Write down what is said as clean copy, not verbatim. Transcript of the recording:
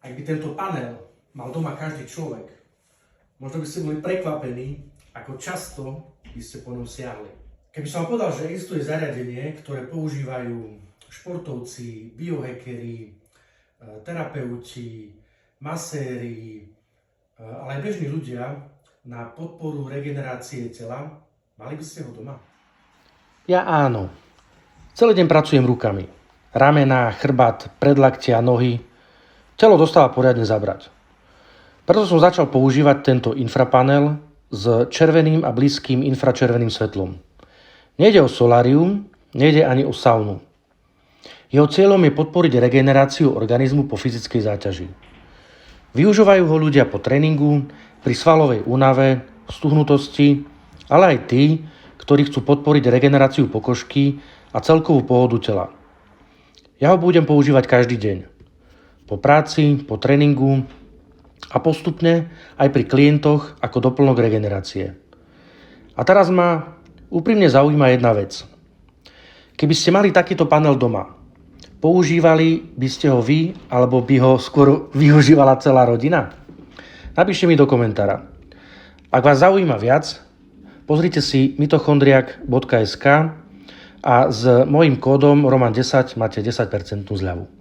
Ak by tento panel mal doma každý človek, možno by ste boli prekvapení, ako často by ste po ňom siahli. Keby som vám povedal, že existuje zariadenie, ktoré používajú športovci, biohackeri, terapeuti, maséri, ale aj bežní ľudia na podporu regenerácie tela, mali by ste ho doma? Ja áno. Celý deň pracujem rukami. Ramená, chrbát, predlaktia, nohy. Telo dostáva poriadne zabrať. Preto som začal používať tento infrapanel s červeným a blízkym infračerveným svetlom. Nejde o solárium, nejde ani o saunu. Jeho cieľom je podporiť regeneráciu organizmu po fyzickej záťaži. Využívajú ho ľudia po tréningu, pri svalovej únave, stuhnutosti, ale aj tí, ktorí chcú podporiť regeneráciu pokožky a celkovú pohodu tela. Ja ho budem používať každý deň. Po práci, po tréningu a postupne aj pri klientoch ako doplnok regenerácie. A teraz ma úprimne zaujíma jedna vec. Keby ste mali takýto panel doma, používali by ste ho vy, alebo by ho skôr využívala celá rodina? Napíšte mi do komentára. Ak vás zaujíma viac, pozrite si mitochondriak.sk a s mojím kódom Roman10 máte 10% zľavu.